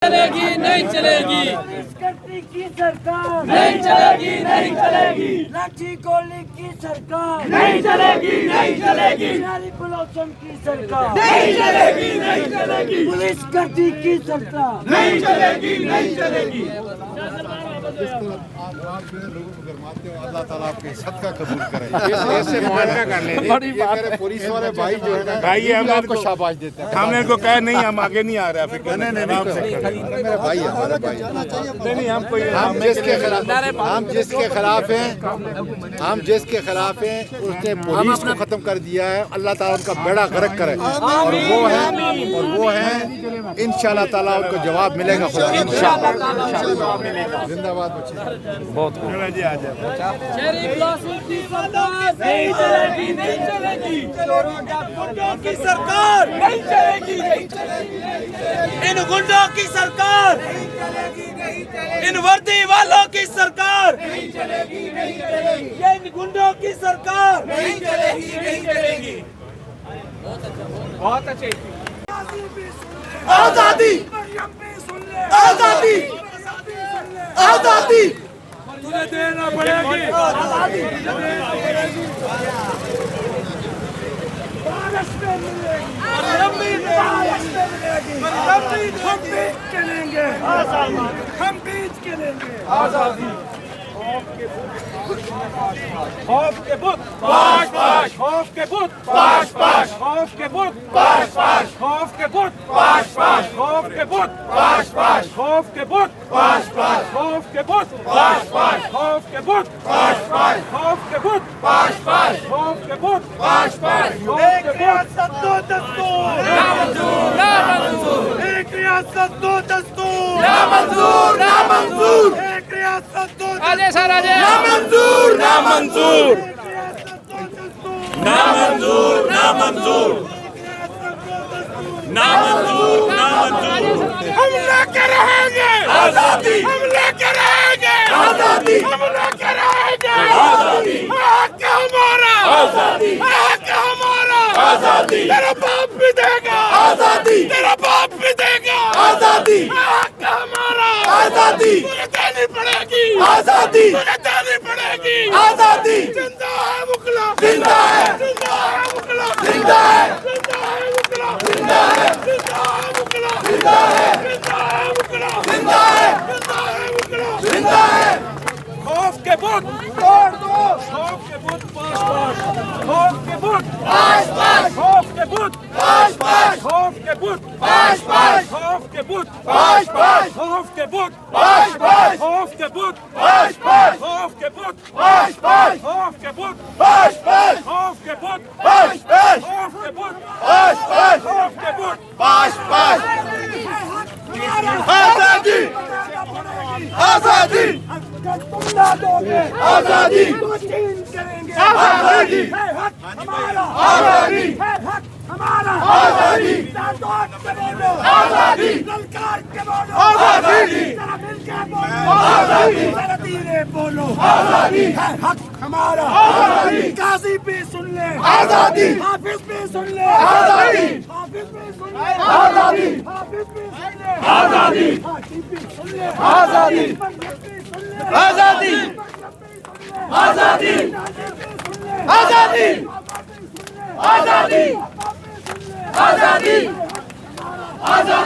चलेगी नहीं चलेगी, की सरकार नहीं चलेगी नहीं चलेगी, लाठी गोली की सरकार नहीं चलेगी नहीं चलेगी, नारी पॉल्यूशन की सरकार नहीं चलेगी नहीं चलेगी, पुलिस गर्दी की सरकार नहीं चलेगी नहीं चलेगी। आप जो है लोगों को गरमाते हो, अल्लाह ताला आपके सदका कबूल करे। ऐसे मुआवजा कर ले बड़ी बात है। पुलिस वाले भाई जो है ना, भाई ये हम आपको शाबाश देते हैं। हमने इनको कहा नहीं, हम आगे नहीं आ रहे। फिक्र नहीं, मेरे भाई है, हमारे भाई है। नहीं, हम कोई हम जिसके खिलाफ हैं उसने पुलिस को खत्म कर दिया है। अल्लाह ताला उनका बेड़ा गर्क करे और वो है इंशाअल्लाह ताला उनको जवाब मिलेगा। जिंदाबाद बच्चे। बहुत जी आ जाए। नहीं चलेगी नहीं चलेगी, गुंडों की सरकार नहीं चलेगी नहीं चलेगी, इन गुंडों की सरकार नहीं चलेगी नहीं चलेगी, इन वर्दी वालों की सरकार नहीं चलेगी नहीं चलेगी, ये इन गुंडों की सरकार नहीं चलेगी नहीं चलेगी। बहुत अच्छे। आजादी आजादी आजादी तुझे देना पड़ेगी, आजादी हम बीच के लेंगे हम बीच के लेंगे आजादी। खौफ के बुत पाश पाश, खौफ के बुत पाश पाश, खौफ के बुत पाश पाश, खौफ के बुत पाश पाश, खौफ के बुत पाश पाश, खौफ के बुत पाश पाश, खौफ के बुत पाश पाश, खौफ के बुत पाश पाश, खौफ के बुत पाश पाश, खौफ के बुत पाश पाश, खौफ के बुत दो दस्तूर ना मंजूर ना मंजूर, एक रियासत दो दस्तूर ना मंजूर ना मंजूर, एक रियासत दो ना मंजूर ना मंजूर ना मंजूर ना मंजूर ना मंजूर ना मंजूर। हम लेके रहेंगे आजादी, हम लेके रहेंगे आजादी, हम लेके रहेंगे आजादी, हक हमारा आजादी, हक हमारा आजादी, तेरा बाप भी देगा आजादी, तेरा बाप भी देगा आजादी, हक हमारा आजादी, तुझे देनी पड़ेगी आजादी, तुझे देनी पड़ेगी आजादी। जिंदा है मुखला, जिंदा है, जिंदा है मुखला, जिंदा है, जिंदा है मुखला, जिंदा है, जिंदा है मुखला, जिंदा है, जिंदा है मुखला, जिंदा है, जिंदा है मुखला, जिंदा है। खौफ के बुत तोड़ दो, खौफ के बुत पाश पाश, खौफ के बुत पाश पाश, खौफ के बुत पाश पाश, खौफ के बुत पाश पाश, खौफ के बुत पाश पाश, खौफ के बुत पाश पाश, खौफ के बुत पाश पाश, खौफ के बुत पाश पाश, खौफ के बुत पाश पाश, खौफ के बुत पाश पाश, खौफ के बुत पाश पाश, खौफ के बुत पाश पाश। आजादी आजादी तुम ना दोगे आजादी, तो चीन करेंगे आजादी, है हक हमारा आजादी, है हक हमारा आजादी, दादोट के बोलो आजादी, ललकार के बोलो आजादी, जरा मिलके बोलो आजादी, जरा धीरे बोलो आजादी, है हक हमारा आजादी, काजी भी सुन ले आजादी, हाफिज भी सुन ले आजादी, हाफिज भी सुन ले आजादी, हाफिज भी सुन ले आजादी, हाफिज भी सुन ले आजादी, आजादी आजादी आजादी आजादी आजादी आजादी।